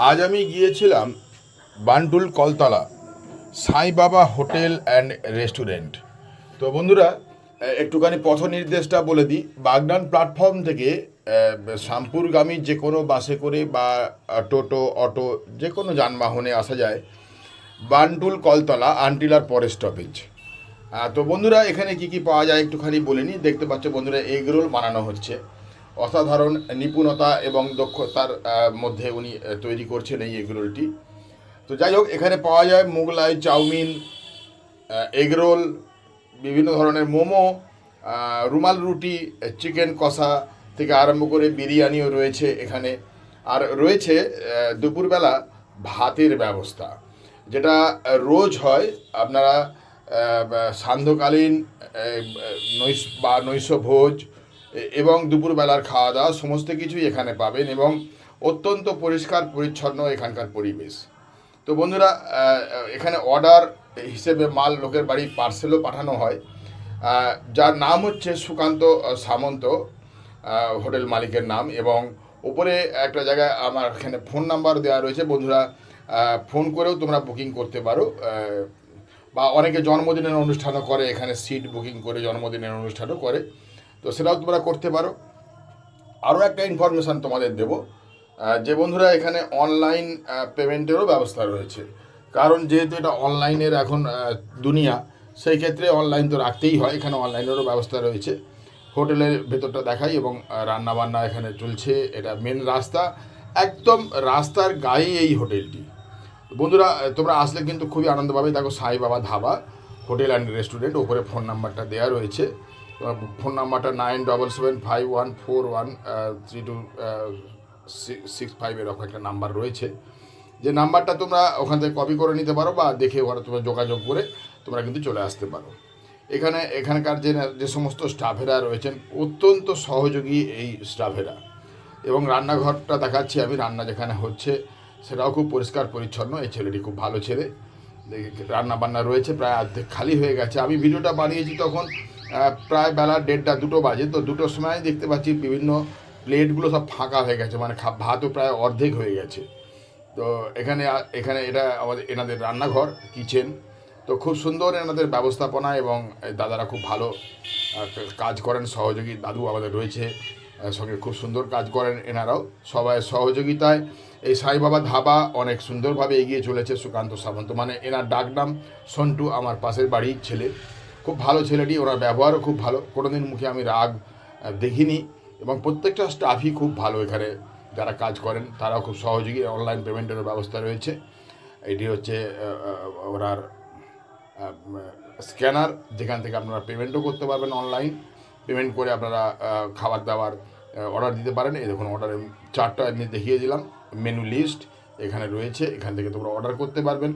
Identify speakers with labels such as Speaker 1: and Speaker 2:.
Speaker 1: আজ আমি গিয়েছিলাম বান্টুল কলতলা সাই বাবা হোটেল অ্যান্ড রেস্টুরেন্ট। তো বন্ধুরা, একটুখানি পথ নির্দেশটা বলে দিই। বাগনান প্ল্যাটফর্ম থেকে শ্যামপুরগামী যে কোনো বাসে করে বা টোটো অটো যে কোনো যানবাহনে আসা যায় বান্টুল কলতলা আনটিলার পরের স্টপেজ। তো বন্ধুরা, এখানে কি কি পাওয়া যায় একটুখানি বলে নিই। দেখতে পাচ্ছ বন্ধুরা, এগ রোল বানানো হচ্ছে। অসাধারণ নিপুণতা এবং দক্ষতার মধ্যে উনি তৈরি করছেন এই এগ রোলটি। তো যাই হোক, এখানে পাওয়া যায় মোগলাই, চাউমিন, এগ রোল, বিভিন্ন ধরনের মোমো, রুমাল রুটি, চিকেন কষা থেকে আরম্ভ করে বিরিয়ানিও রয়েছে এখানে। আর রয়েছে দুপুরবেলা ভাতের ব্যবস্থা, যেটা রোজ হয়। আপনারা সান্ধ্যকালীন নৈশ ভোজ এবং দুপুরবেলার খাওয়া দাওয়া সমস্ত কিছুই এখানে পাবেন, এবং অত্যন্ত পরিষ্কার পরিচ্ছন্ন এখানকার পরিবেশ। তো বন্ধুরা, এখানে অর্ডার হিসেবে মাল লোকের বাড়ি পার্সেলও পাঠানো হয়। যার নাম হচ্ছে সুকান্ত সামন্ত, হোটেল মালিকের নাম। এবং উপরে একটা জায়গায় আমার এখানে ফোন নাম্বার দেওয়া রয়েছে। বন্ধুরা, ফোন করেও তোমরা বুকিং করতে পারো। বা অনেকে জন্মদিনের অনুষ্ঠানও করে, এখানে সিট বুকিং করে জন্মদিনের অনুষ্ঠানও করে, তো সেটাও তোমরা করতে পারো। আরও একটা ইনফরমেশান তোমাদের দেবো, যে বন্ধুরা, এখানে অনলাইন পেমেন্টেরও ব্যবস্থা রয়েছে। কারণ যেহেতু এটা অনলাইনের এখন দুনিয়া, সেই ক্ষেত্রে অনলাইন তো রাখতেই হয়। এখানে অনলাইনেরও ব্যবস্থা রয়েছে। হোটেলের ভেতরটা দেখাই, এবং রান্নাবান্না এখানে চলছে। এটা মেন রাস্তা, একদম রাস্তার গায়ে এই হোটেলটি। বন্ধুরা, তোমরা আসলে কিন্তু খুবই আনন্দ পাবে। দেখো, সাই বাবা ধাবা হোটেল অ্যান্ড রেস্টুরেন্ট, ওপরে ফোন নাম্বারটা দেওয়া রয়েছে। ফোন নাম্বারটা 9775141326 এরকম একটা নাম্বার রয়েছে, যে নাম্বারটা তোমরা ওখান থেকে কপি করে নিতে পারো, বা দেখে ওরা তোমরা যোগাযোগ করে তোমরা কিন্তু চলে আসতে পারো। এখানকার যে সমস্ত স্টাফেরা রয়েছেন, অত্যন্ত সহযোগী এই স্টাফেরা। এবং রান্নাঘরটা দেখাচ্ছি আমি, রান্না যেখানে হচ্ছে সেটাও খুব পরিষ্কার পরিচ্ছন্ন। এই ছেলেটি খুব ভালো ছেলে। রান্না বান্না রয়েছে, প্রায় অর্ধেক খালি হয়ে গেছে। আমি ভিডিওটা বানিয়েছি তখন প্রায় বেলা 1:30-2টো বাজে। তো 2টোর সময় দেখতে পাচ্ছি বিভিন্ন প্লেটগুলো সব ফাঁকা হয়ে গেছে, মানে ভাতও প্রায় অর্ধেক হয়ে গেছে। তো এখানে এটা আমাদের এনাদের রান্নাঘর, কিচেন। তো খুব সুন্দর এনাদের ব্যবস্থাপনা, এবং দাদারা খুব ভালো কাজ করেন। সহযোগী দাদু আমাদের রয়েছে সঙ্গে, খুব সুন্দর কাজ করেন এনারাও। সবাই সহযোগিতায় এই সাই বাবা ধাবা অনেক সুন্দরভাবে এগিয়ে চলেছে। সুকান্ত সামন্ত, মানে এনার ডাক নাম সন্টু, আমার পাশের বাড়ির ছেলে। খুব ভালো ছেলেটি, ওনার ব্যবহারও খুব ভালো, কোনোদিন মুখে আমি রাগ দেখিনি। এবং প্রত্যেকটা স্টাফই খুব ভালো। এখানে যারা কাজ করেন তারাও খুব সহযোগী। অনলাইন পেমেন্টেরও ব্যবস্থা রয়েছে। এটি হচ্ছে ওনার স্ক্যানার, যেখান থেকে আপনারা পেমেন্টও করতে পারবেন। অনলাইন পেমেন্ট করে আপনারা খাবার দাবার অর্ডার দিতে পারেন। এই দেখুন, অর্ডারের চার্টটা এমনি দেখিয়ে দিলাম, মেনু লিস্ট এখানে রয়েছে, এখান থেকে তোমরা অর্ডার করতে পারবেন।